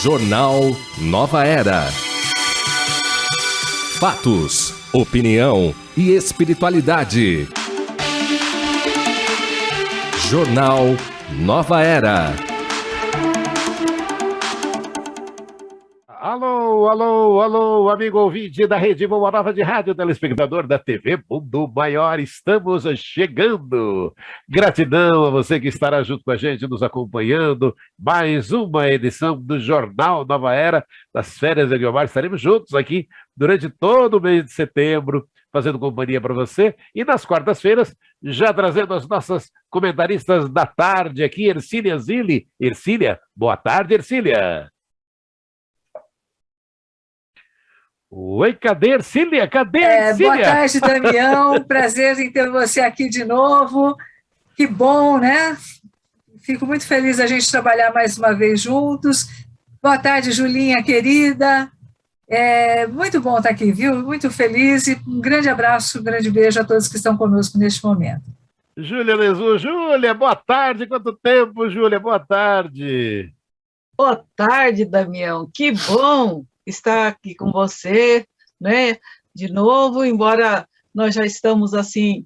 Jornal Nova Era. Fatos, opinião e espiritualidade. Jornal Nova Era. Alô, alô, alô, amigo ouvinte da Rede Boa Nova de Rádio, telespectador da TV Mundo Maior, estamos chegando. Gratidão a você que estará junto com a gente, nos acompanhando. Mais uma edição do Jornal Nova Era, das férias de Guiomar. Estaremos juntos aqui durante todo o mês de setembro, fazendo companhia para você. E nas quartas-feiras, já trazendo as nossas comentaristas da tarde aqui, Ercília Zilli. Ercília, boa tarde, Ercília. Oi, cadê Ercília? Cadê Ercília? Boa tarde, Damião. Prazer em ter você aqui de novo. Que bom, né? Fico muito feliz a gente trabalhar mais uma vez juntos. Boa tarde, Julinha, querida. Muito bom estar aqui, viu? Muito feliz e um grande abraço, um grande beijo a todos que estão conosco neste momento. Júlia Lezu. Júlia, boa tarde. Quanto tempo, Júlia? Boa tarde. Boa tarde, Damião. Que bom estar aqui com você, né? De novo, embora nós já estamos assim,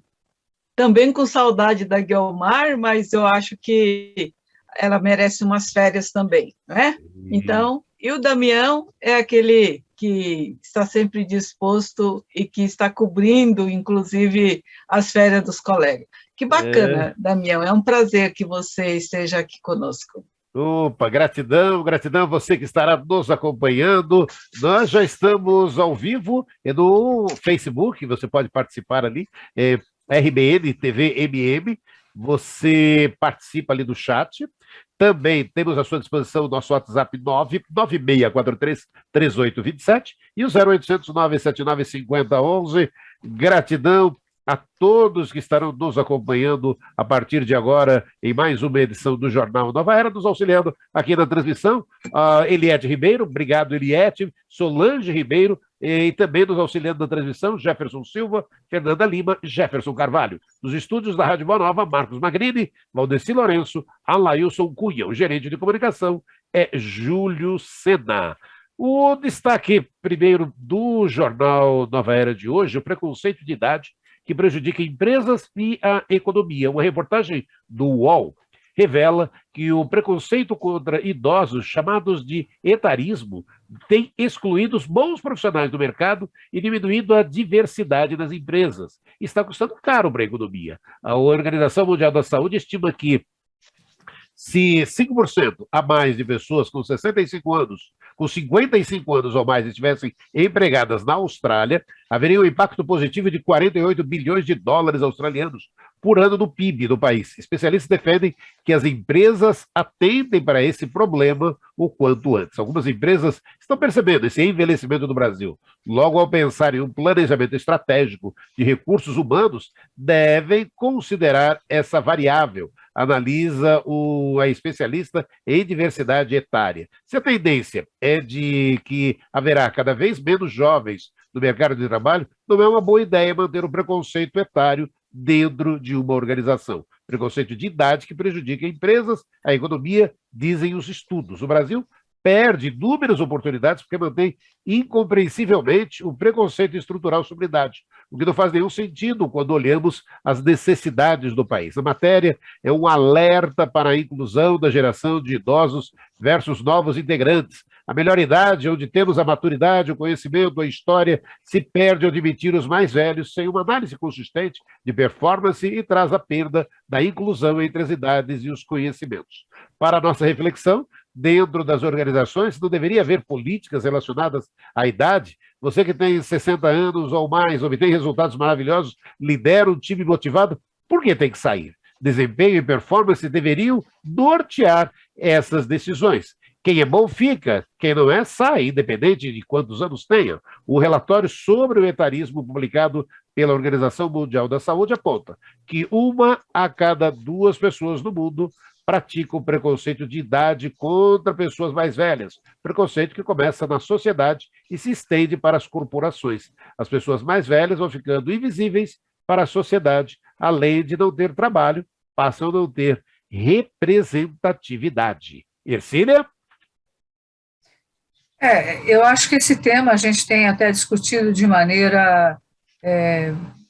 também com saudade da Guiomar, mas eu acho que ela merece umas férias também, né? Então, e o Damião é aquele que está sempre disposto e que está cobrindo, inclusive, as férias dos colegas. Que bacana, Damião, é um prazer que você esteja aqui conosco. Opa, gratidão, gratidão a você que estará nos acompanhando. Nós já estamos ao vivo no Facebook, você pode participar ali, RBN TV MM, você participa ali do chat. Também temos à sua disposição o nosso WhatsApp 996433827 e o 0800 979 5011. Gratidão a todos que estarão nos acompanhando a partir de agora em mais uma edição do Jornal Nova Era, nos auxiliando aqui na transmissão. Eliette Ribeiro, obrigado, Eliette. Solange Ribeiro, e também nos auxiliando na transmissão, Jefferson Silva, Fernanda Lima, Jefferson Carvalho. Nos estúdios da Rádio Boa Nova, Marcos Magrini, Valdeci Lourenço, Alailson Cunha. O gerente de comunicação é Júlio Sena. O destaque primeiro do Jornal Nova Era de hoje, o preconceito de idade que prejudica empresas e a economia. Uma reportagem do UOL revela que o preconceito contra idosos, chamados de etarismo, tem excluído os bons profissionais do mercado e diminuído a diversidade nas empresas. Está custando caro para a economia. A Organização Mundial da Saúde estima que se 5% a mais de pessoas com 65 anos, com 55 anos ou mais estivessem empregadas na Austrália, haveria um impacto positivo de 48 bilhões de dólares australianos por ano no PIB do país. Especialistas defendem que as empresas atentem para esse problema o quanto antes. Algumas empresas estão percebendo esse envelhecimento do Brasil. Logo, ao pensar em um planejamento estratégico de recursos humanos, devem considerar essa variável, analisa a especialista em diversidade etária. Se a tendência é de que haverá cada vez menos jovens no mercado de trabalho, não é uma boa ideia manter o preconceito etário dentro de uma organização. Preconceito de idade que prejudica empresas, a economia, dizem os estudos. O Brasil perde inúmeras oportunidades porque mantém incompreensivelmente o preconceito estrutural sobre idade, o que não faz nenhum sentido quando olhamos as necessidades do país. A matéria é um alerta para a inclusão da geração de idosos versus novos integrantes. A melhor idade, onde temos a maturidade, o conhecimento, a história, se perde ao admitir os mais velhos sem uma análise consistente de performance e traz a perda da inclusão entre as idades e os conhecimentos. Para a nossa reflexão, dentro das organizações, não deveria haver políticas relacionadas à idade? Você que tem 60 anos ou mais, obtém resultados maravilhosos, lidera um time motivado, por que tem que sair? Desempenho e performance deveriam nortear essas decisões. Quem é bom fica, quem não é sai, independente de quantos anos tenha. O relatório sobre o etarismo publicado pela Organização Mundial da Saúde aponta que 1 a cada 2 pessoas no mundo praticam preconceito de idade contra pessoas mais velhas, preconceito que começa na sociedade e se estende para as corporações. As pessoas mais velhas vão ficando invisíveis para a sociedade, além de não ter trabalho, passam a não ter representatividade. Ercília? Eu acho que esse tema a gente tem até discutido de maneira,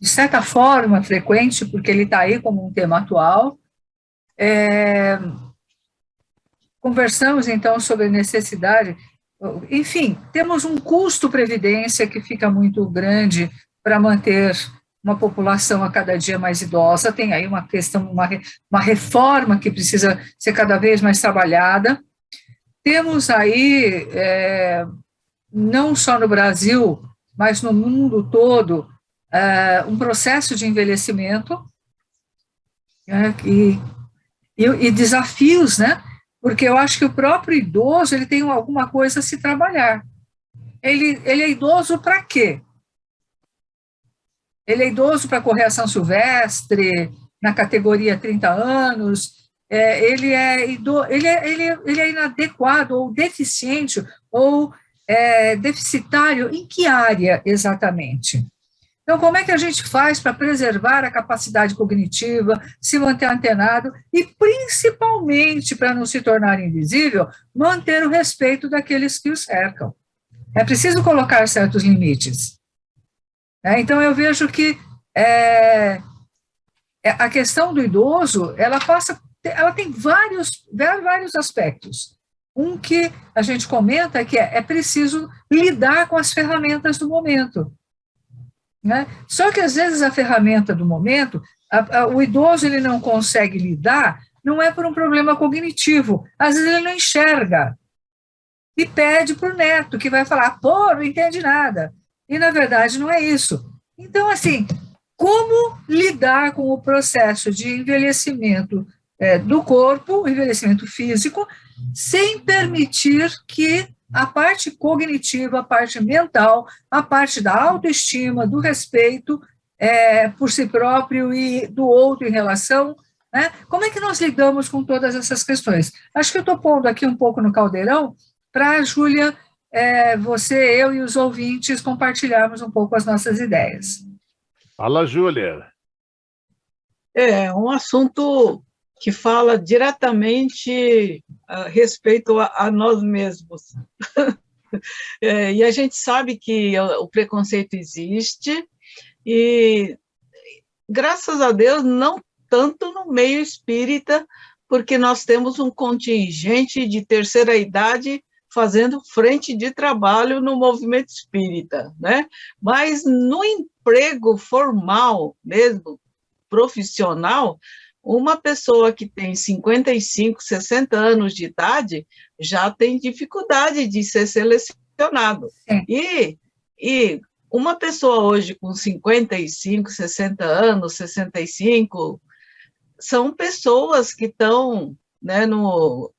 de certa forma, frequente, porque ele está aí como um tema atual. Conversamos, então, sobre a necessidade, enfim, temos um custo previdência que fica muito grande para manter uma população a cada dia mais idosa, tem aí uma questão, uma reforma que precisa ser cada vez mais trabalhada. Temos aí, não só no Brasil, mas no mundo todo, um processo de envelhecimento, e desafios, né? Porque eu acho que o próprio idoso ele tem alguma coisa a se trabalhar. Ele é idoso para quê? Ele é idoso para correr a São Silvestre, na categoria 30 anos, ele é inadequado, ou deficiente, ou deficitário, em que área exatamente? Então, como é que a gente faz para preservar a capacidade cognitiva, se manter antenado e, principalmente, para não se tornar invisível, manter o respeito daqueles que o cercam? É preciso colocar certos limites. Então, eu vejo que a questão do idoso, ela tem vários aspectos. Um que a gente comenta que é preciso lidar com as ferramentas do momento. Né? Só que, às vezes, a ferramenta do momento, o idoso ele não consegue lidar, não é por um problema cognitivo, às vezes ele não enxerga, e pede para o neto, que vai falar, pô, não entende nada, e, na verdade, não é isso. Então, assim, como lidar com o processo de envelhecimento do corpo, envelhecimento físico, sem permitir que a parte cognitiva, a parte mental, a parte da autoestima, do respeito por si próprio e do outro em relação, né? Como é que nós lidamos com todas essas questões? Acho que eu estou pondo aqui um pouco no caldeirão para a Júlia, você, eu e os ouvintes compartilharmos um pouco as nossas ideias. Fala, Júlia. É um assunto que fala diretamente a respeito a nós mesmos. E a gente sabe que o preconceito existe, e, graças a Deus, não tanto no meio espírita, porque nós temos um contingente de terceira idade fazendo frente de trabalho no movimento espírita, né? Mas no emprego formal mesmo, profissional, uma pessoa que tem 55, 60 anos de idade já tem dificuldade de ser selecionado. E uma pessoa hoje com 55, 60 anos, 65, são pessoas que estão, né,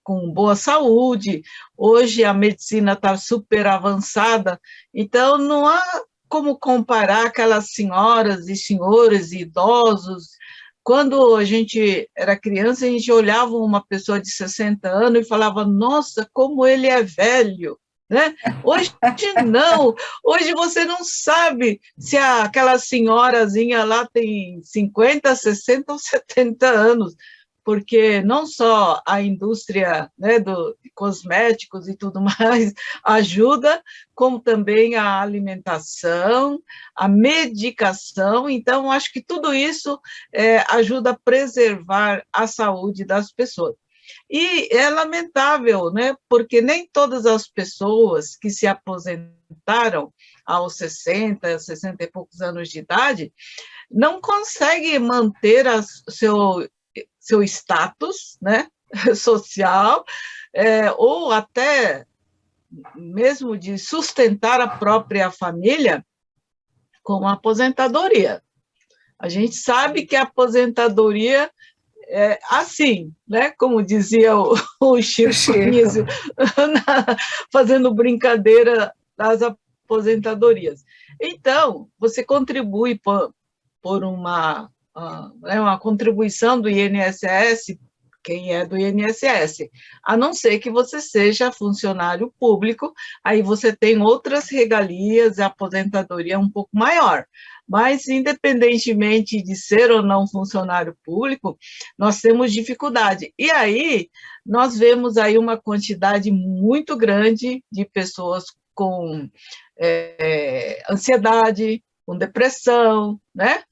com boa saúde. Hoje a medicina está super avançada, então não há como comparar aquelas senhoras e senhores idosos. Quando a gente era criança, a gente olhava uma pessoa de 60 anos e falava, nossa, como ele é velho, né? Hoje não, hoje você não sabe se aquela senhorazinha lá tem 50, 60 ou 70 anos, porque não só a indústria, né, de cosméticos e tudo mais ajuda, como também a alimentação, a medicação. Então, acho que tudo isso ajuda a preservar a saúde das pessoas. E é lamentável, né, porque nem todas as pessoas que se aposentaram aos 60, 60 e poucos anos de idade não conseguem manter seu status, né, social, ou até mesmo de sustentar a própria família com a aposentadoria. A gente sabe que a aposentadoria é assim, né, como dizia o Chico Anísio, fazendo brincadeira das aposentadorias. Então, você contribui por uma contribuição do INSS, quem é do INSS, a não ser que você seja funcionário público, aí você tem outras regalias, a aposentadoria é um pouco maior, Mas, independentemente de ser ou não funcionário público, nós temos dificuldade. E aí, nós vemos aí uma quantidade muito grande de pessoas com ansiedade, com depressão, né?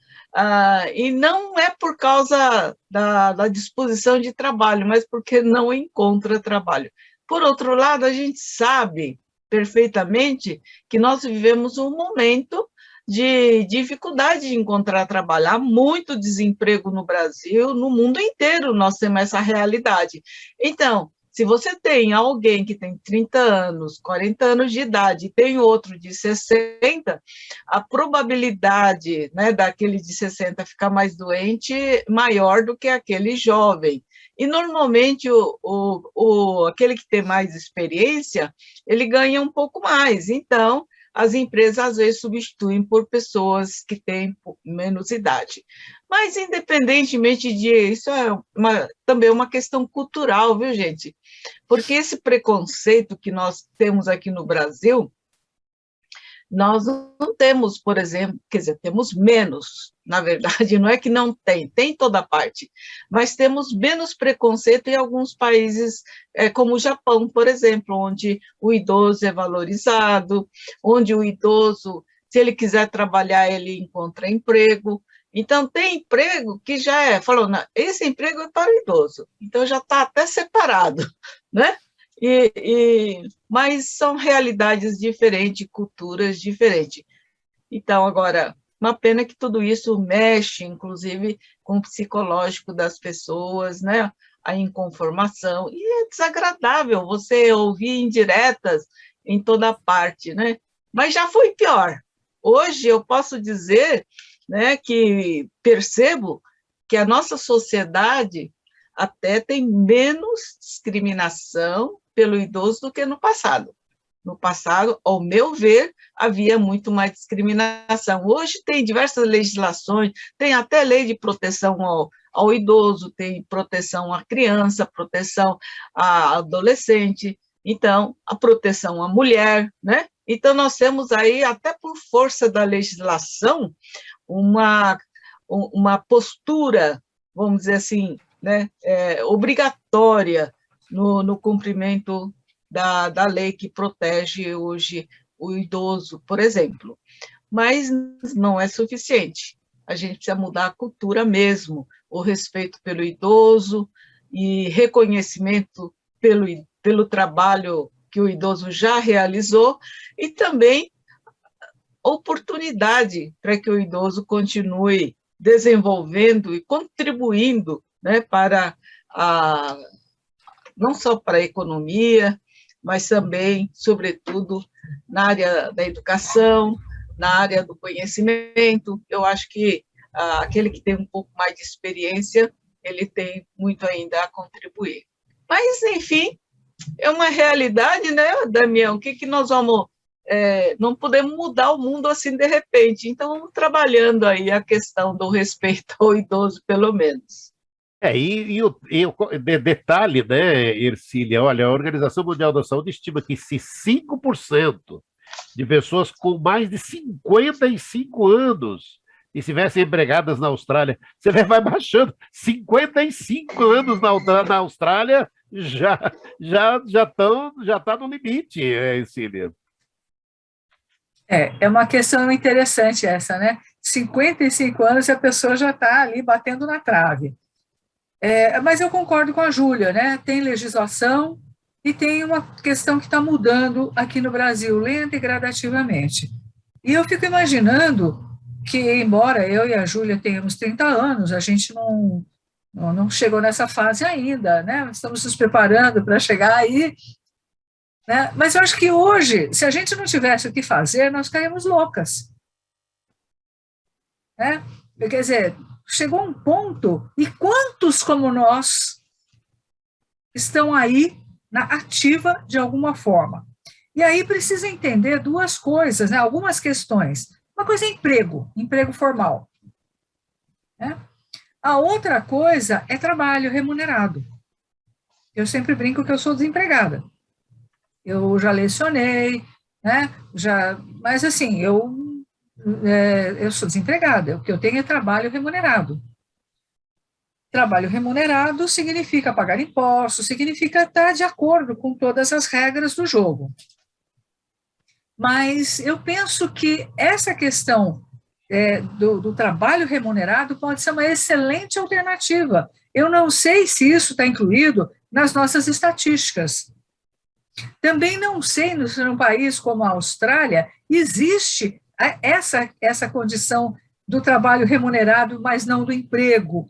E não é por causa da disposição de trabalho, mas porque não encontra trabalho. Por outro lado, a gente sabe perfeitamente que nós vivemos um momento de dificuldade de encontrar trabalho. Há muito desemprego no Brasil, no mundo inteiro nós temos essa realidade. Então, se você tem alguém que tem 30 anos, 40 anos de idade, e tem outro de 60, a probabilidade, né, daquele de 60 ficar mais doente é maior do que aquele jovem. E, normalmente, aquele que tem mais experiência, ele ganha um pouco mais. Então, as empresas, às vezes, substituem por pessoas que têm menos idade. Mas, independentemente disso, também uma questão cultural, viu, gente? Porque esse preconceito que nós temos aqui no Brasil, nós não temos, por exemplo, quer dizer, temos menos, na verdade, não é que não tem em toda parte, mas temos menos preconceito em alguns países, como o Japão, por exemplo, onde o idoso é valorizado, onde o idoso, se ele quiser trabalhar, ele encontra emprego. Então, tem emprego que já falou, não, esse emprego é para o idoso, então já está até separado, né? Mas são realidades diferentes, culturas diferentes. Então, agora, uma pena que tudo isso mexe, inclusive, com o psicológico das pessoas, né? A inconformação, e é desagradável você ouvir indiretas em toda parte, né? Mas já foi pior. Hoje eu posso dizer, né, que percebo que a nossa sociedade até tem menos discriminação pelo idoso do que no passado. No passado, ao meu ver, havia muito mais discriminação. Hoje tem diversas legislações, tem até lei de proteção ao idoso, tem proteção à criança, proteção à adolescente, então, a proteção à mulher, né? Então, nós temos aí, até por força da legislação, uma postura, vamos dizer assim, né, obrigatória no cumprimento da lei que protege hoje o idoso, por exemplo. Mas não é suficiente. A gente precisa mudar a cultura mesmo, o respeito pelo idoso e reconhecimento pelo trabalho que o idoso já realizou e também oportunidade para que o idoso continue desenvolvendo e contribuindo, né, para não só para a economia, mas também, sobretudo, na área da educação, na área do conhecimento. Eu acho que aquele que tem um pouco mais de experiência, ele tem muito ainda a contribuir. Mas, enfim, é uma realidade, né, Damião? O que nós vamos... não podemos mudar o mundo assim de repente, então vamos trabalhando aí a questão do respeito ao idoso, pelo menos. Detalhe, né, Ercília, olha, a Organização Mundial da Saúde estima que se 5% de pessoas com mais de 55 anos estivessem empregadas na Austrália, você vai baixando, 55 anos na Austrália já está no limite, Ercília. É uma questão interessante essa, né? 55 anos e a pessoa já está ali batendo na trave. Mas eu concordo com a Júlia, né? Tem legislação e tem uma questão que está mudando aqui no Brasil, lenta e gradativamente. E eu fico imaginando que, embora eu e a Júlia tenhamos 30 anos, a gente não chegou nessa fase ainda, né? Estamos nos preparando para chegar aí, né? Mas eu acho que hoje, se a gente não tivesse o que fazer, nós caímos loucas, né? Quer dizer, chegou um ponto, e quantos como nós estão aí na ativa de alguma forma? E aí precisa entender duas coisas, né? Algumas questões. Uma coisa é emprego formal, né? A outra coisa é trabalho remunerado. Eu sempre brinco que eu sou desempregada. Eu já lecionei, né? Mas assim, eu eu sou desempregada, o que eu tenho é trabalho remunerado. Trabalho remunerado significa pagar impostos, significa estar de acordo com todas as regras do jogo. Mas eu penso que essa questão do trabalho remunerado pode ser uma excelente alternativa. Eu não sei se isso está incluído nas nossas estatísticas. Também não sei se num país como a Austrália existe essa condição do trabalho remunerado, mas não do emprego,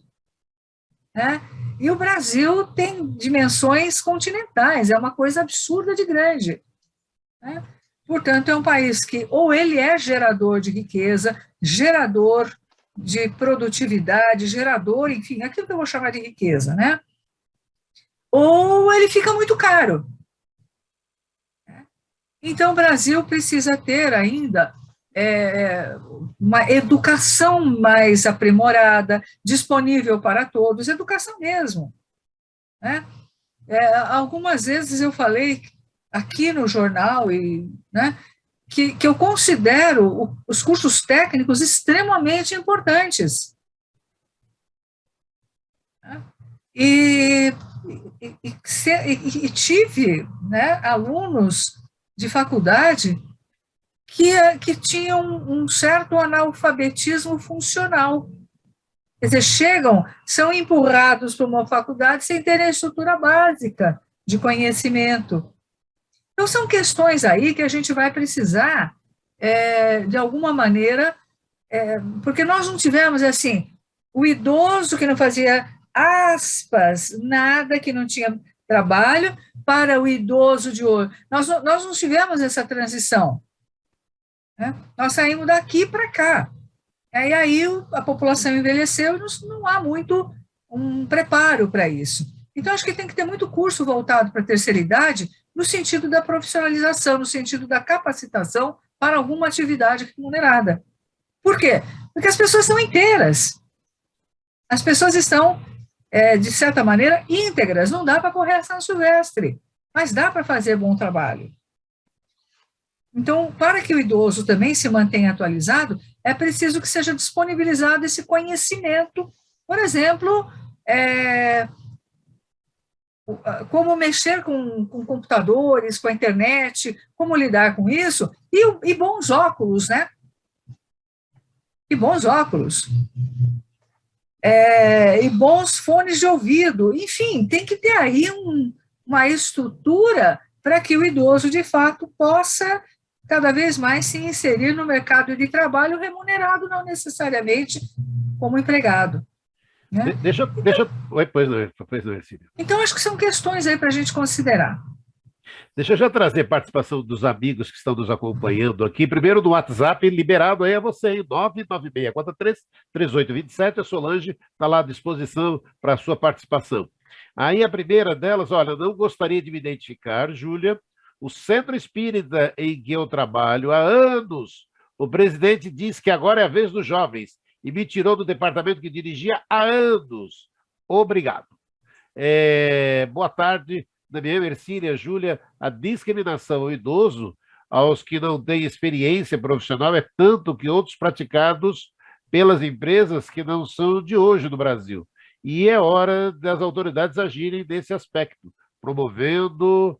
né? E o Brasil tem dimensões continentais, é uma coisa absurda de grande, né? Portanto, é um país que ou ele é gerador de riqueza, gerador de produtividade, gerador, enfim, aquilo que eu vou chamar de riqueza, né? Ou ele fica muito caro. Então, o Brasil precisa ter ainda uma educação mais aprimorada, disponível para todos, educação mesmo, né? Algumas vezes eu falei aqui no jornal, né, que eu considero os cursos técnicos extremamente importantes. Né? E tive, né, alunos de faculdade que tinham um certo analfabetismo funcional. Quer dizer, são empurrados para uma faculdade sem terem a estrutura básica de conhecimento. Então, são questões aí que a gente vai precisar, de alguma maneira, porque nós não tivemos, assim, o idoso que não fazia, aspas, nada, que não tinha trabalho, para o idoso de hoje. Nós não tivemos essa transição, né? Nós saímos daqui para cá. E aí a população envelheceu e não há muito um preparo para isso. Então, acho que tem que ter muito curso voltado para a terceira idade, no sentido da profissionalização, no sentido da capacitação para alguma atividade remunerada. Por quê? Porque as pessoas são inteiras. As pessoas estão, de certa maneira, íntegras. Não dá para correr a São Silvestre, mas dá para fazer bom trabalho. Então, para que o idoso também se mantenha atualizado, é preciso que seja disponibilizado esse conhecimento, por exemplo, como mexer com computadores, com a internet, como lidar com isso, e bons óculos, né? E bons óculos. E bons fones de ouvido. Enfim, tem que ter aí uma estrutura para que o idoso, de fato, possa cada vez mais se inserir no mercado de trabalho remunerado, não necessariamente como empregado. Né? Oi, pois não, Ercília. Então, acho que são questões aí para a gente considerar. Deixa eu já trazer participação dos amigos que estão nos acompanhando aqui. Primeiro no WhatsApp, liberado aí a você, 99643-3827. A Solange está lá à disposição para a sua participação. Aí a primeira delas, olha, não gostaria de me identificar, Júlia. O Centro Espírita em que eu trabalho há anos, o presidente disse que agora é a vez dos jovens e me tirou do departamento que dirigia há anos. Obrigado. Boa tarde, Damião, Ercília, Júlia. A discriminação ao idoso, aos que não têm experiência profissional, é tanto que outros praticados pelas empresas que não são de hoje no Brasil. E é hora das autoridades agirem nesse aspecto, promovendo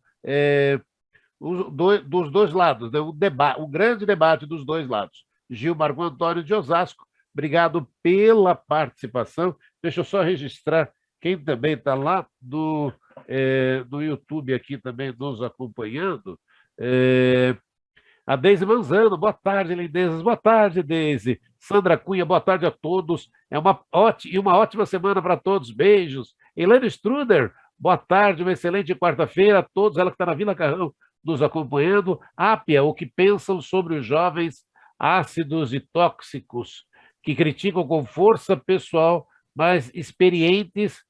dos dois lados, né? Um grande debate dos dois lados. Gil Marco Antônio de Osasco, obrigado pela participação. Deixa eu só registrar quem também está lá no YouTube aqui também nos acompanhando. A Deise Manzano, boa tarde, lindezas. Boa tarde, Deise. Sandra Cunha, boa tarde a todos. Uma ótima semana para todos. Beijos. Elaine Struder, boa tarde, uma excelente quarta-feira a todos. Ela que está na Vila Carrão nos acompanhando. Ápia, o que pensam sobre os jovens ácidos e tóxicos que criticam com força pessoal, mas experientes,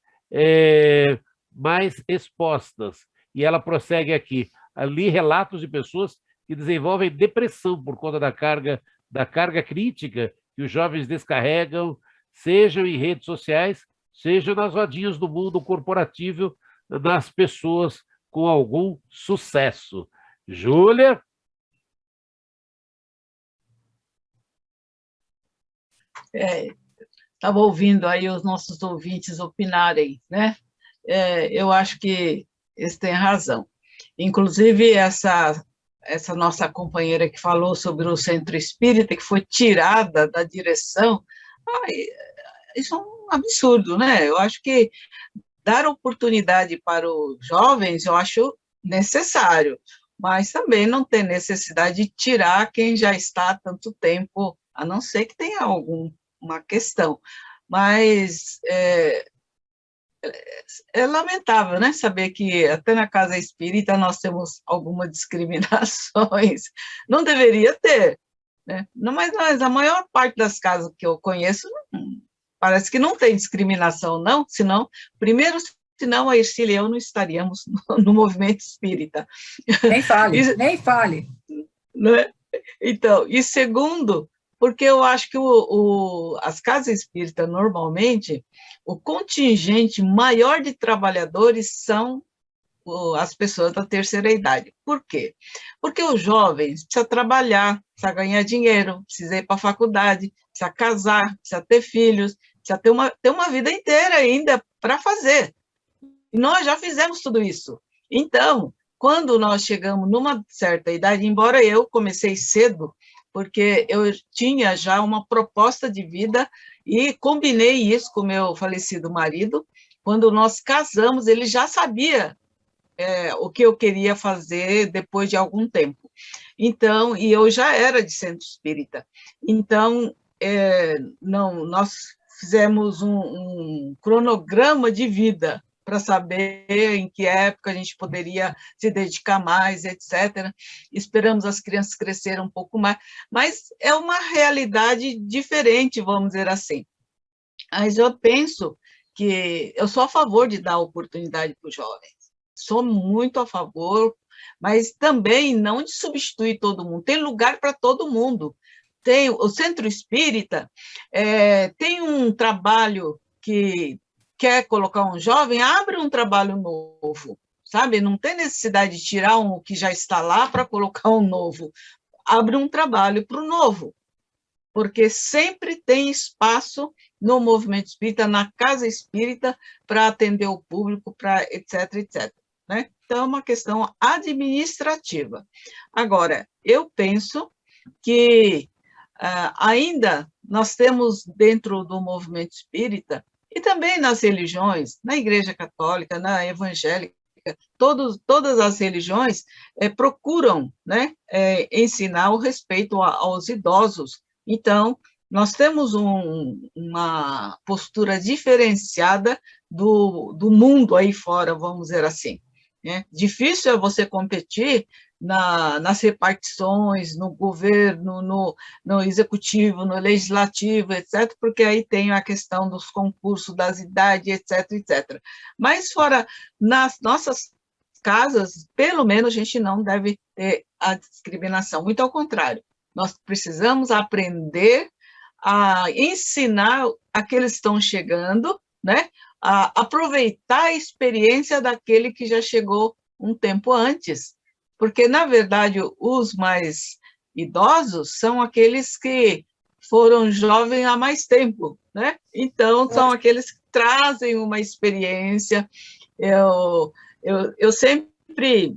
mais expostas. E ela prossegue aqui. Ali relatos de pessoas que desenvolvem depressão por conta da carga crítica que os jovens descarregam, sejam em redes sociais, sejam nas rodinhas do mundo corporativo, das pessoas com algum sucesso. Júlia? Estava ouvindo aí os nossos ouvintes opinarem, né? Eu acho que eles têm razão. Inclusive, essa nossa companheira que falou sobre o centro espírita, que foi tirada da direção, ai, isso é um absurdo, né? Eu acho que dar oportunidade para os jovens, eu acho necessário, mas também não tem necessidade de tirar quem já está há tanto tempo, a não ser que tenha alguma questão. Mas é lamentável, né, saber que até na casa espírita nós temos algumas discriminações. Não deveria ter, né? Não, mas a maior parte das casas que eu conheço, parece que não tem discriminação, não, senão, primeiro, senão a Ercília e eu não estaríamos no movimento espírita. Nem fale, nem fale. Né? Então, e segundo, porque eu acho que as casas espíritas, normalmente, o contingente maior de trabalhadores são as pessoas da terceira idade. Por quê? Porque os jovens precisam trabalhar, precisam ganhar dinheiro, precisam ir para a faculdade, precisam casar, precisam ter filhos, precisam ter uma vida inteira ainda para fazer. E nós já fizemos tudo isso. Então, quando nós chegamos numa certa idade, embora eu comecei cedo, porque eu tinha já uma proposta de vida e combinei isso com meu falecido marido. Quando nós casamos, ele já sabia o que eu queria fazer depois de algum tempo. Então, e eu já era de centro espírita. Então, nós fizemos um cronograma de vida para saber em que época a gente poderia se dedicar mais, etc. Esperamos as crianças crescerem um pouco mais, mas é uma realidade diferente, vamos dizer assim. Mas eu penso que eu sou a favor de dar oportunidade para os jovens, sou muito a favor, mas também não de substituir todo mundo, tem lugar para todo mundo. Tem o centro espírita, tem um trabalho que quer colocar um jovem, abre um trabalho novo, sabe? Não tem necessidade de tirar um que já está lá para colocar um novo. Abre um trabalho para o novo, porque sempre tem espaço no movimento espírita, na casa espírita, para atender o público, para etc, etc. Né? Então, é uma questão administrativa. Agora, eu penso que ainda nós temos dentro do movimento espírita e também nas religiões, na Igreja Católica, na Evangélica, todas as religiões procuram, né, ensinar o respeito aos idosos. Então, nós temos uma postura diferenciada do mundo aí fora, vamos dizer assim. Né? Difícil é você competir nas repartições, no governo, no executivo, no legislativo, etc., porque aí tem a questão dos concursos, das idades, etc., etc. Mas fora, nas nossas casas, pelo menos a gente não deve ter a discriminação, muito ao contrário, nós precisamos aprender a ensinar aqueles que estão chegando, né, a aproveitar a experiência daquele que já chegou um tempo antes, porque, na verdade, os mais idosos são aqueles que foram jovens há mais tempo, né? Então, são aqueles que trazem uma experiência. Eu sempre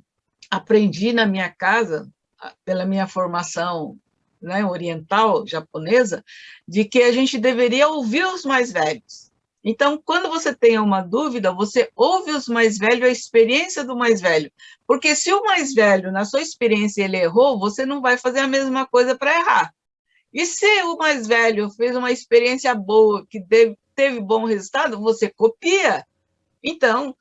aprendi na minha casa, pela minha formação, né, oriental, japonesa, de que a gente deveria ouvir os mais velhos. Então, quando você tem uma dúvida, você ouve os mais velhos, a experiência do mais velho. Porque se o mais velho, na sua experiência, ele errou, você não vai fazer a mesma coisa para errar. E se o mais velho fez uma experiência boa, que teve bom resultado, você copia. Então,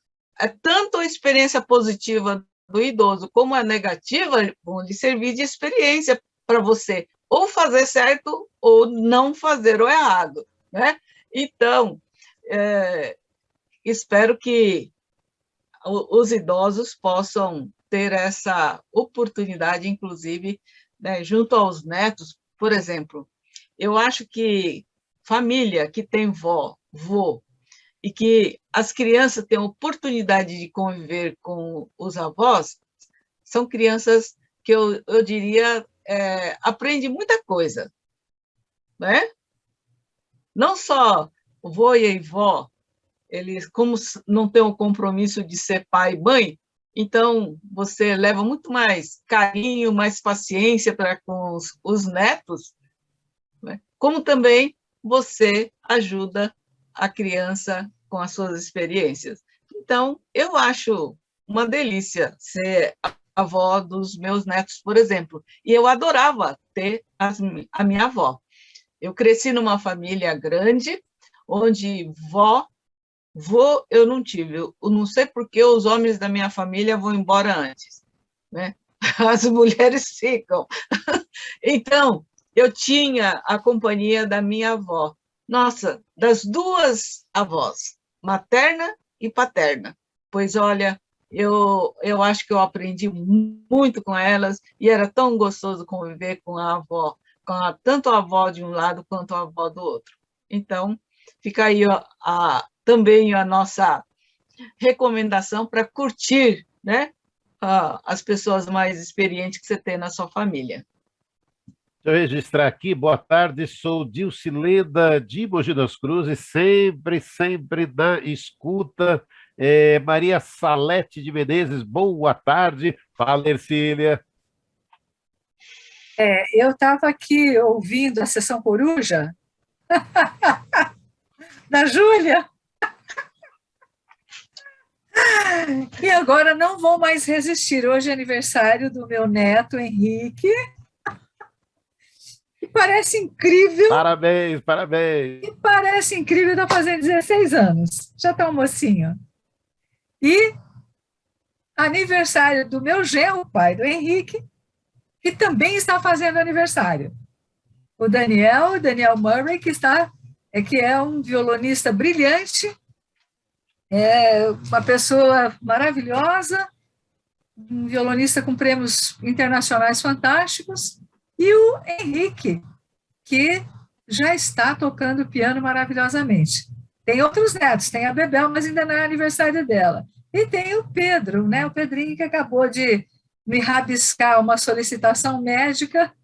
tanto a experiência positiva do idoso como a negativa vão lhe servir de experiência para você ou fazer certo ou não fazer o errado. Né? Então, espero que os idosos possam ter essa oportunidade, inclusive, né, junto aos netos. Por exemplo, eu acho que família que tem vó, vô, e que as crianças têm oportunidade de conviver com os avós, são crianças que eu diria, aprendem muita coisa, né? não só vô e vó, eles, como não têm o compromisso de ser pai e mãe, então você leva muito mais carinho, mais paciência para com os netos, né? Como também você ajuda a criança com as suas experiências. Então, eu acho uma delícia ser avó dos meus netos, por exemplo, e eu adorava ter a minha avó. Eu cresci numa família grande, onde vô eu não tive. Eu não sei por que os homens da minha família vão embora antes, né? As mulheres ficam. Então, eu tinha a companhia da minha avó. Nossa, das duas avós, materna e paterna. Pois, olha, eu acho que eu aprendi muito com elas e era tão gostoso conviver com a avó, tanto a avó de um lado quanto a avó do outro. Então, fica aí também a nossa recomendação para curtir, né, as pessoas mais experientes que você tem na sua família. Deixa eu registrar aqui, boa tarde, sou Dilcileda de Mogi das Cruzes, sempre na escuta. Maria Salete de Menezes, boa tarde. Fala, Ercília. Eu estava aqui ouvindo a Sessão Coruja da Júlia. E agora não vou mais resistir. Hoje é aniversário do meu neto, Henrique. E parece incrível. Parabéns, parabéns. E parece incrível, está fazendo 16 anos. Já está um mocinho. E aniversário do meu genro, pai do Henrique, que também está fazendo aniversário. O Daniel Murray, que é um violonista brilhante, é uma pessoa maravilhosa, um violonista com prêmios internacionais fantásticos, e o Henrique, que já está tocando piano maravilhosamente. Tem outros netos, tem a Bebel, mas ainda não é aniversário dela. E tem o Pedro, né? O Pedrinho, que acabou de me rabiscar uma solicitação médica,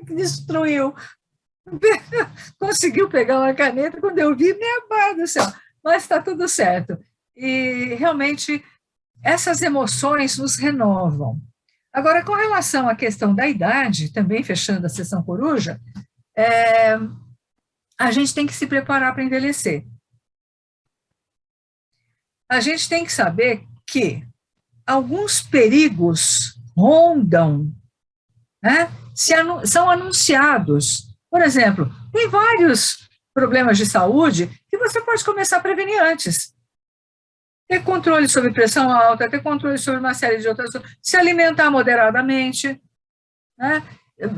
que destruiu. Conseguiu pegar uma caneta, quando eu vi, minha mãe do céu. Mas está tudo certo. E, realmente, essas emoções nos renovam. Agora, com relação à questão da idade, também fechando a sessão coruja, a gente tem que se preparar para envelhecer. A gente tem que saber que alguns perigos rondam, né, são anunciados. Por exemplo, tem vários problemas de saúde que você pode começar a prevenir antes. Ter controle sobre pressão alta, ter controle sobre uma série de outras coisas, se alimentar moderadamente, né,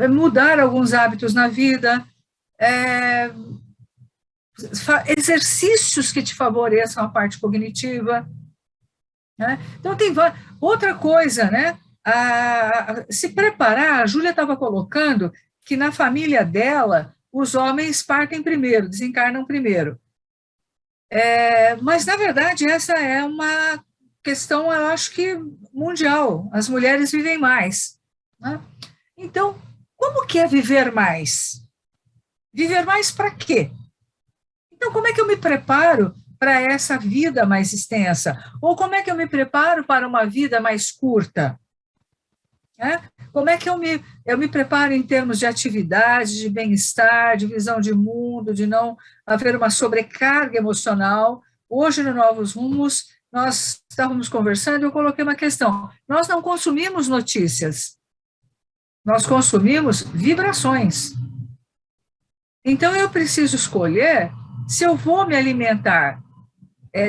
mudar alguns hábitos na vida, exercícios que te favoreçam a parte cognitiva, né? Então, tem outra coisa, né? Se preparar, a Júlia estava colocando que na família dela, os homens partem primeiro, desencarnam primeiro. Mas, na verdade, essa é uma questão, eu acho que mundial. As mulheres vivem mais, né? Então, como que é viver mais? Viver mais para quê? Então, como é que eu me preparo para essa vida mais extensa? Ou como é que eu me preparo para uma vida mais curta? Como é que eu me preparo em termos de atividade, de bem-estar, de visão de mundo, de não haver uma sobrecarga emocional? Hoje, no Novos Rumos, nós estávamos conversando e eu coloquei uma questão. Nós não consumimos notícias, nós consumimos vibrações. Então, eu preciso escolher se eu vou me alimentar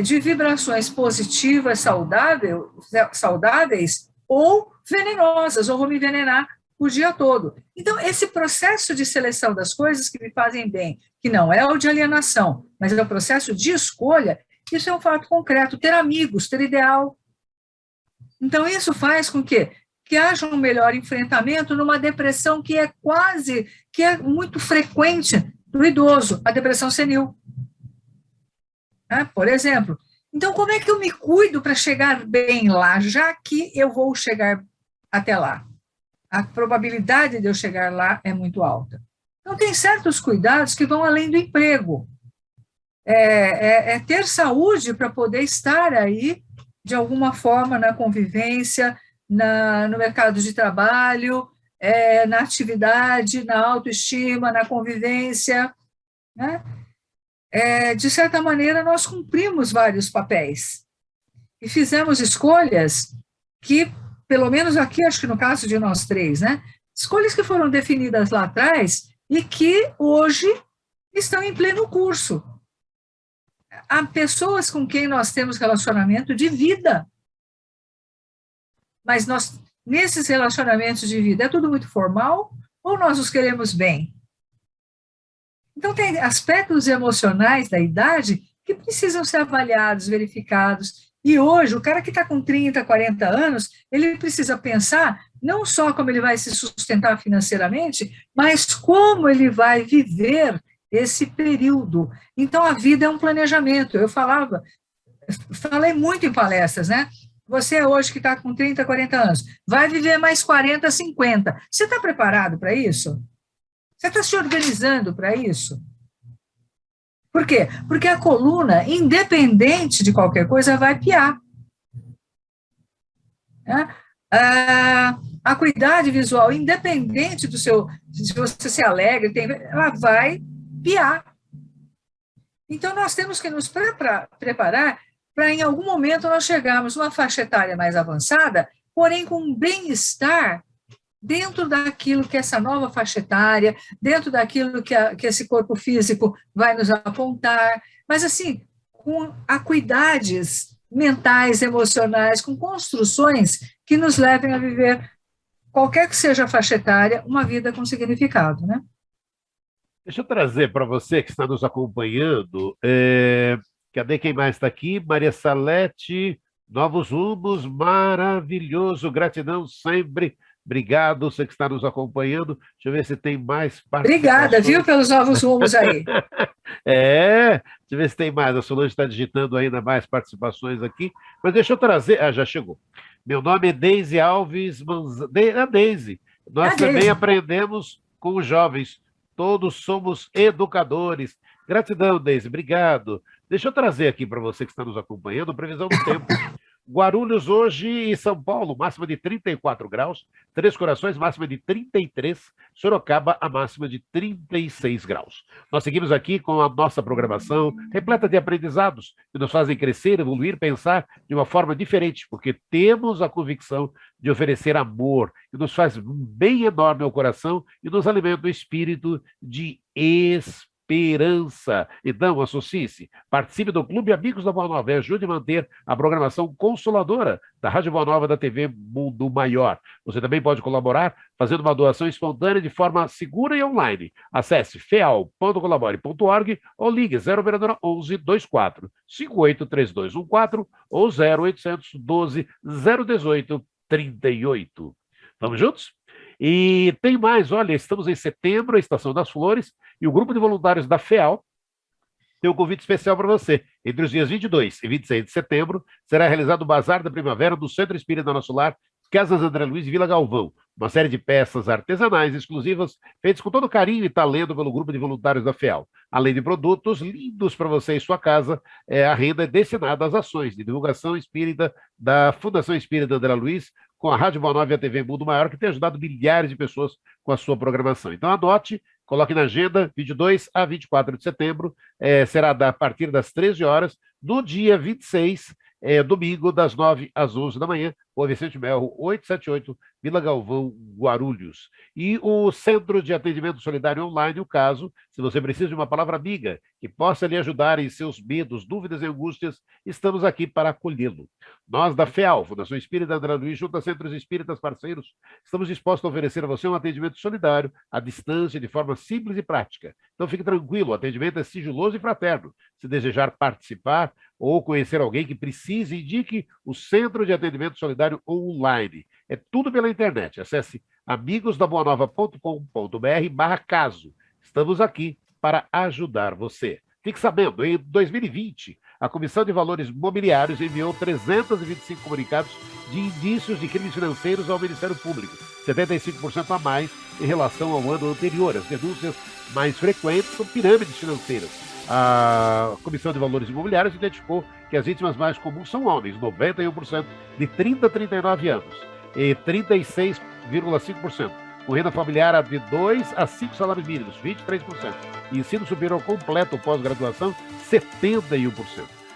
de vibrações positivas, saudáveis, ou venenosas, ou vou me envenenar o dia todo. Então, esse processo de seleção das coisas que me fazem bem, que não é o de alienação, mas é o processo de escolha, isso é um fato concreto. Ter amigos, ter ideal. Então, isso faz com que haja um melhor enfrentamento numa depressão que é muito frequente do idoso, a depressão senil. Por exemplo. Então, como é que eu me cuido para chegar bem lá, já que eu vou chegar até lá? A probabilidade de eu chegar lá é muito alta. Então, tem certos cuidados que vão além do emprego. Ter saúde para poder estar aí, de alguma forma, na convivência, no mercado de trabalho, na atividade, na autoestima, na convivência, né? De certa maneira, nós cumprimos vários papéis e fizemos escolhas que, pelo menos aqui, acho que no caso de nós três, né? Escolhas que foram definidas lá atrás e que hoje estão em pleno curso. Há pessoas com quem nós temos relacionamento de vida, mas nesses relacionamentos de vida, é tudo muito formal ou nós os queremos bem? Então, tem aspectos emocionais da idade que precisam ser avaliados, verificados. E hoje, o cara que está com 30, 40 anos, ele precisa pensar não só como ele vai se sustentar financeiramente, mas como ele vai viver esse período. Então, a vida é um planejamento. Eu falei muito em palestras, né? Você hoje que está com 30, 40 anos, vai viver mais 40, 50. Você está preparado para isso? Você está se organizando para isso? Por quê? Porque a coluna, independente de qualquer coisa, vai piar. Né? A acuidade visual, independente se você se alegre, ela vai piar. Então, nós temos que nos preparar para, em algum momento, nós chegarmos numa faixa etária mais avançada, porém com um bem-estar dentro daquilo que essa nova faixa etária, dentro daquilo que esse corpo físico vai nos apontar, mas assim, com acuidades mentais, emocionais, com construções que nos levem a viver, qualquer que seja a faixa etária, uma vida com significado, né? Deixa eu trazer para você que está nos acompanhando, cadê quem mais está aqui? Maria Salete, Novos Rumos, maravilhoso, gratidão sempre. Obrigado, você que está nos acompanhando. Deixa eu ver se tem mais participações. Obrigada, viu, pelos novos rumos aí. Deixa eu ver se tem mais. A Solange está digitando ainda mais participações aqui. Mas deixa eu trazer. Já chegou. Meu nome é Deise Alves Deise. Nós também aprendemos com os jovens. Todos somos educadores. Gratidão, Deise. Obrigado. Deixa eu trazer aqui para você que está nos acompanhando, previsão do tempo. Guarulhos hoje e São Paulo, máxima de 34 graus. Três Corações, máxima de 33. Sorocaba, a máxima de 36 graus. Nós seguimos aqui com a nossa programação repleta de aprendizados que nos fazem crescer, evoluir, pensar de uma forma diferente, porque temos a convicção de oferecer amor, que nos faz um bem enorme ao coração e nos alimenta o espírito de esperança. Então, associe-se, participe do Clube Amigos da Boa Nova e ajude a manter a programação consoladora da Rádio Boa Nova da TV Mundo Maior. Você também pode colaborar fazendo uma doação espontânea de forma segura e online. Acesse feal.colabore.org ou ligue 0 operadora 11 24 58 3214 ou 0800 12 018 38. Vamos juntos? E tem mais, olha, estamos em setembro, a Estação das Flores, e o grupo de voluntários da FEAL tem um convite especial para você. Entre os dias 22 e 26 de setembro, será realizado o Bazar da Primavera do Centro Espírita Nosso Lar, Casas André Luiz e Vila Galvão. Uma série de peças artesanais exclusivas, feitas com todo carinho e talento pelo grupo de voluntários da FEAL. Além de produtos lindos para você e sua casa, a renda é destinada às ações de divulgação espírita da Fundação Espírita André Luiz, com a Rádio Boa Nova e a TV Mundo Maior, que tem ajudado milhares de pessoas com a sua programação. Então, anote, coloque na agenda, 22 a 24 de setembro, será a partir das 13 horas, no dia 26, domingo, das 9 às 11 da manhã, Rua Vicente Melro, 878, Vila Galvão, Guarulhos. E o Centro de Atendimento Solidário Online, o caso, se você precisa de uma palavra amiga que possa lhe ajudar em seus medos, dúvidas e angústias, estamos aqui para acolhê-lo. Nós, da FEAL, Fundação Espírita André Luiz, junto a Centros Espíritas Parceiros, estamos dispostos a oferecer a você um atendimento solidário, à distância, de forma simples e prática. Então, fique tranquilo, o atendimento é sigiloso e fraterno. Se desejar participar ou conhecer alguém que precise, indique o Centro de Atendimento Solidário Online. É tudo pela internet. Acesse amigosdaboanova.com.br/caso. Estamos aqui para ajudar você. Fique sabendo, em 2020, A Comissão de Valores Mobiliários enviou 325 comunicados de indícios de crimes financeiros ao Ministério Público, 75% a mais em relação ao ano anterior. As denúncias mais frequentes são pirâmides financeiras. A Comissão de Valores Imobiliários identificou que as vítimas mais comuns são homens, 91%, de 30 a 39 anos, e 36,5%. Com renda familiar de 2 a 5 salários mínimos, 23%. E ensino superior completo ou pós-graduação, 71%.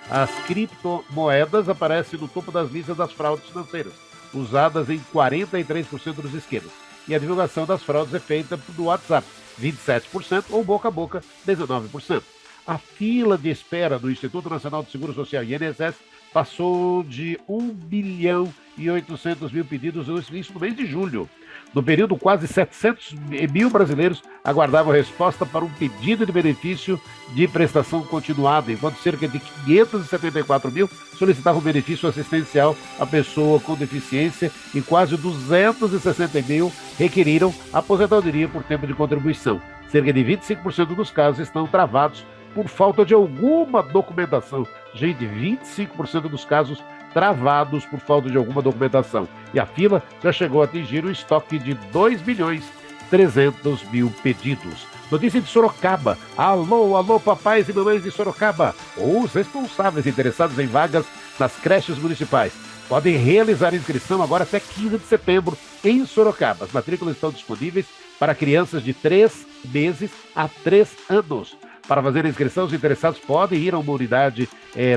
As criptomoedas aparecem no topo das listas das fraudes financeiras, usadas em 43% dos esquemas. E a divulgação das fraudes é feita do WhatsApp, 27%, ou boca a boca, 19%. A fila de espera do Instituto Nacional de Seguro Social, INSS, passou de 1 bilhão e 800 mil pedidos, isso no mês de julho. No período, quase 700 mil brasileiros aguardavam resposta para um pedido de benefício de prestação continuada, enquanto cerca de 574 mil solicitavam benefício assistencial à pessoa com deficiência e quase 260 mil requeriram aposentadoria por tempo de contribuição. Cerca de 25% dos casos estão travados por falta de alguma documentação. Gente, 25% dos casos travados por falta de alguma documentação. E a fila já chegou a atingir o estoque de 2 milhões 300 mil pedidos. Notícia de Sorocaba. Alô, alô, papais e mamães de Sorocaba. Os responsáveis interessados em vagas nas creches municipais podem realizar inscrição agora até 15 de setembro em Sorocaba. As matrículas estão disponíveis para crianças de 3 meses a 3 anos. Para fazer a inscrição, os interessados podem ir a uma unidade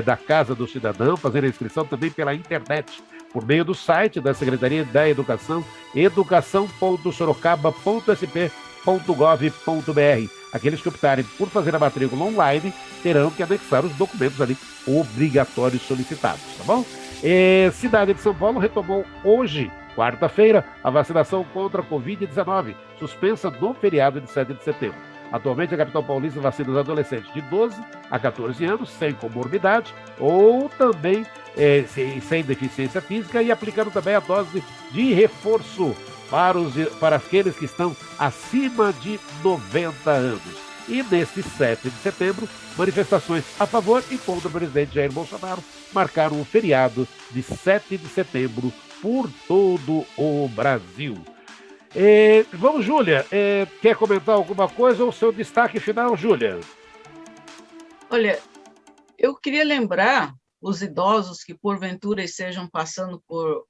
da Casa do Cidadão, fazer a inscrição também pela internet, por meio do site da Secretaria da Educação, educação.sorocaba.sp.gov.br. Aqueles que optarem por fazer a matrícula online terão que anexar os documentos ali obrigatórios solicitados, tá bom? Cidade de São Paulo retomou hoje, quarta-feira, a vacinação contra a Covid-19, suspensa no feriado de 7 de setembro. Atualmente, a capital paulista vacina os adolescentes de 12 a 14 anos, sem comorbidade, ou também sem deficiência física, e aplicando também a dose de reforço para aqueles que estão acima de 90 anos. E neste 7 de setembro, manifestações a favor e contra o presidente Jair Bolsonaro marcaram o feriado de 7 de setembro por todo o Brasil. Vamos, Júlia, quer comentar alguma coisa ou seu destaque final, Júlia? Olha, eu queria lembrar os idosos que porventura estejam passando por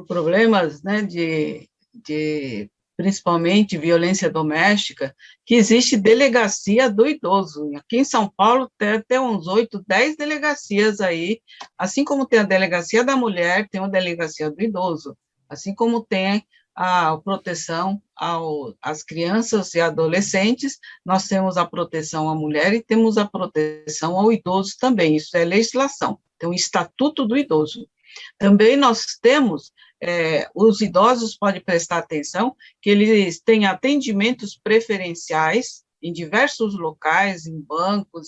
problemas, né, de principalmente violência doméstica, que existe delegacia do idoso. Aqui em São Paulo tem até uns 8, 10 delegacias aí, assim como tem a delegacia da mulher, tem a delegacia do idoso. Assim como tem a proteção às crianças e adolescentes, nós temos a proteção à mulher e temos a proteção ao idoso também, isso é legislação, tem o Estatuto do Idoso. Também nós temos, os idosos podem prestar atenção, que eles têm atendimentos preferenciais em diversos locais, em bancos,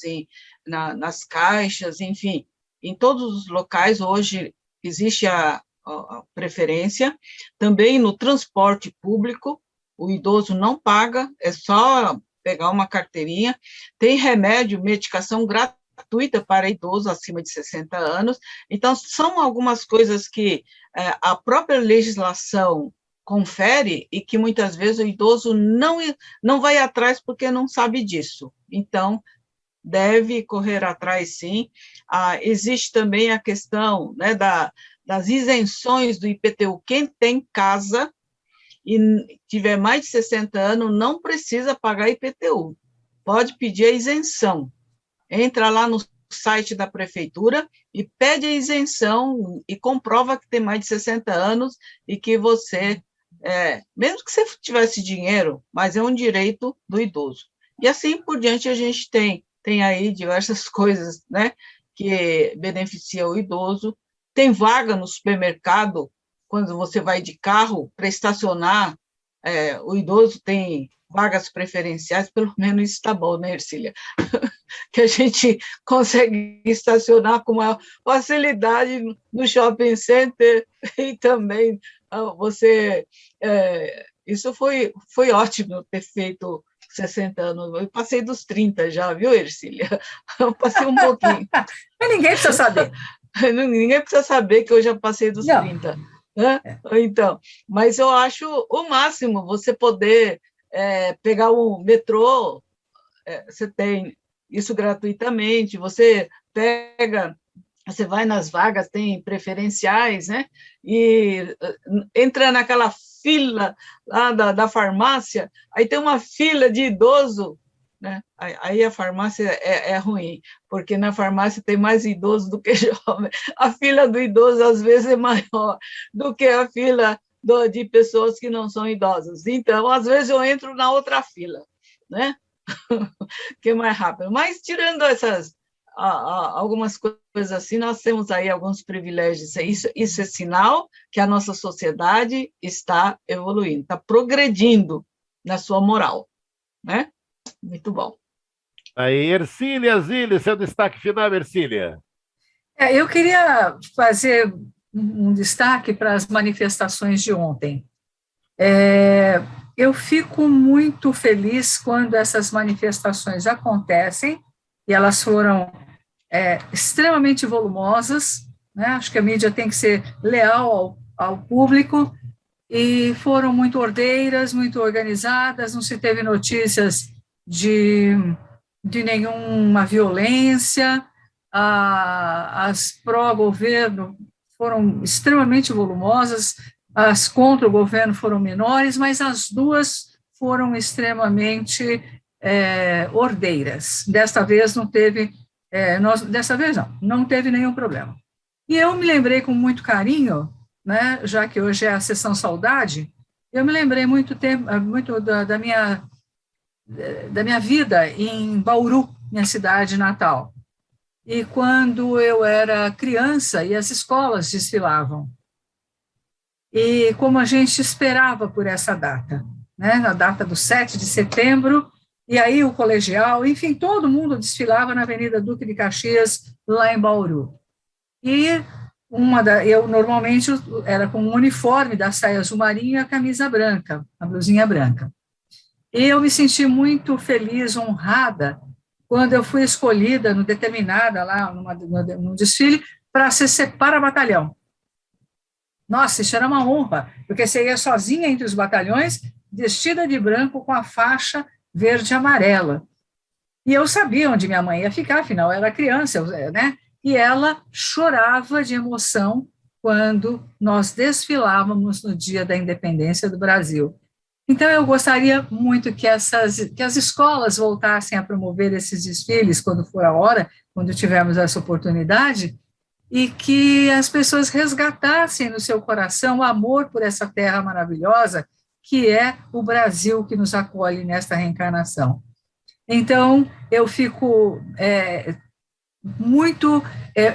nas caixas, enfim, em todos os locais hoje existe a preferência, também no transporte público, o idoso não paga, é só pegar uma carteirinha, tem remédio, medicação gratuita para idoso acima de 60 anos, então são algumas coisas que a própria legislação confere e que muitas vezes o idoso não vai atrás porque não sabe disso, então deve correr atrás sim. Existe também a questão, né, das isenções do IPTU. Quem tem casa e tiver mais de 60 anos não precisa pagar IPTU, pode pedir a isenção. Entra lá no site da prefeitura e pede a isenção e comprova que tem mais de 60 anos e que você, mesmo que você tivesse dinheiro, mas é um direito do idoso. E assim por diante a gente tem aí diversas coisas, né, que beneficiam o idoso. Tem vaga no supermercado, quando você vai de carro para estacionar, o idoso tem vagas preferenciais, pelo menos isso está bom, né, Ercília? Que a gente consegue estacionar com uma facilidade no shopping center e também isso foi ótimo ter feito 60 anos. Eu passei dos 30 já, viu, Ercília? Eu passei um pouquinho. Mas ninguém precisa saber. Ninguém precisa saber que eu já passei dos Não. 30. Né? Então, mas eu acho o máximo você poder pegar o metrô, você tem isso gratuitamente, você vai nas vagas, tem preferenciais, né? E entra naquela fila lá da farmácia, aí tem uma fila de idoso, né? Aí a farmácia é ruim, porque na farmácia tem mais idoso do que jovem. A fila do idoso, às vezes, é maior do que a fila de pessoas que não são idosas. Então, às vezes, eu entro na outra fila, né? Que é mais rápido. Mas, tirando algumas coisas assim, nós temos aí alguns privilégios. Isso é sinal que a nossa sociedade está evoluindo, está progredindo na sua moral, né? Muito bom. Aí, Ercília Zilli, seu destaque final, Ercília. Eu queria fazer um destaque para as manifestações de ontem. Eu fico muito feliz quando essas manifestações acontecem, e elas foram extremamente volumosas, né? Acho que a mídia tem que ser leal ao público, e foram muito ordeiras, muito organizadas, não se teve notícias de nenhuma violência, as pró-governo foram extremamente volumosas, as contra o governo foram menores, mas as duas foram extremamente ordeiras. Desta vez não teve, não teve nenhum problema. E eu me lembrei com muito carinho, né, já que hoje é a sessão saudade, eu me lembrei muito da minha vida em Bauru, minha cidade natal. E quando eu era criança e as escolas desfilavam. E como a gente esperava por essa data, né? Na data do 7 de setembro, e aí o colegial, enfim, todo mundo desfilava na Avenida Duque de Caxias, lá em Bauru. E eu normalmente era com um uniforme da saia azul marinho e a camisa branca, a blusinha branca. E eu me senti muito feliz, honrada, quando eu fui escolhida, determinada lá, num desfile, para ser para-batalhão. Nossa, isso era uma honra, porque você ia sozinha entre os batalhões, vestida de branco com a faixa verde e amarela. E eu sabia onde minha mãe ia ficar, afinal, eu era criança, né? E ela chorava de emoção quando nós desfilávamos no dia da independência do Brasil. Então, eu gostaria muito que as escolas voltassem a promover esses desfiles quando for a hora, quando tivermos essa oportunidade, e que as pessoas resgatassem no seu coração o amor por essa terra maravilhosa, que é o Brasil que nos acolhe nesta reencarnação. Então, eu fico muito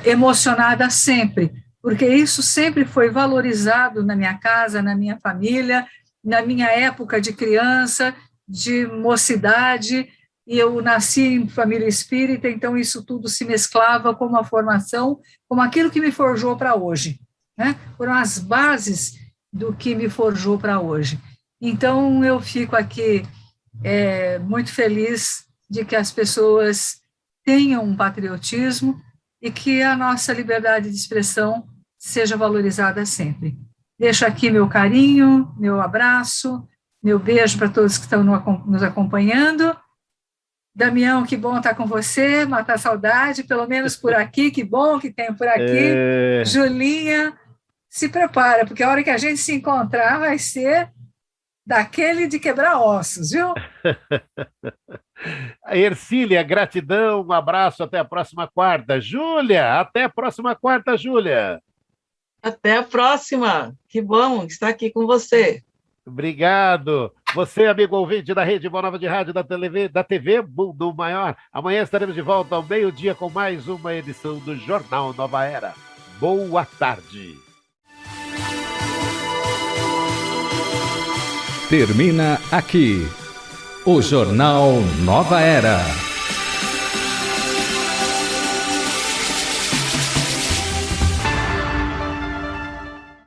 emocionada sempre, porque isso sempre foi valorizado na minha casa, na minha família, na minha época de criança, de mocidade, e eu nasci em família espírita, então isso tudo se mesclava com uma formação, como aquilo que me forjou para hoje, né? Foram as bases do que me forjou para hoje. Então, eu fico aqui muito feliz de que as pessoas tenham um patriotismo e que a nossa liberdade de expressão seja valorizada sempre. Deixo aqui meu carinho, meu abraço, meu beijo para todos que estão nos acompanhando. Damião, que bom estar com você, matar saudade, pelo menos por aqui, que bom que tem por aqui. Julinha, se prepara, porque a hora que a gente se encontrar vai ser daquele de quebrar ossos, viu? Ercília, gratidão, um abraço, até a próxima quarta. Júlia, até a próxima quarta, Júlia. Até a próxima. Que bom estar aqui com você. Obrigado. Você, amigo ouvinte da Rede Boa Nova de Rádio, da TV Mundo Maior. Amanhã estaremos de volta ao meio-dia com mais uma edição do Jornal Nova Era. Boa tarde. Termina aqui o Jornal Nova Era.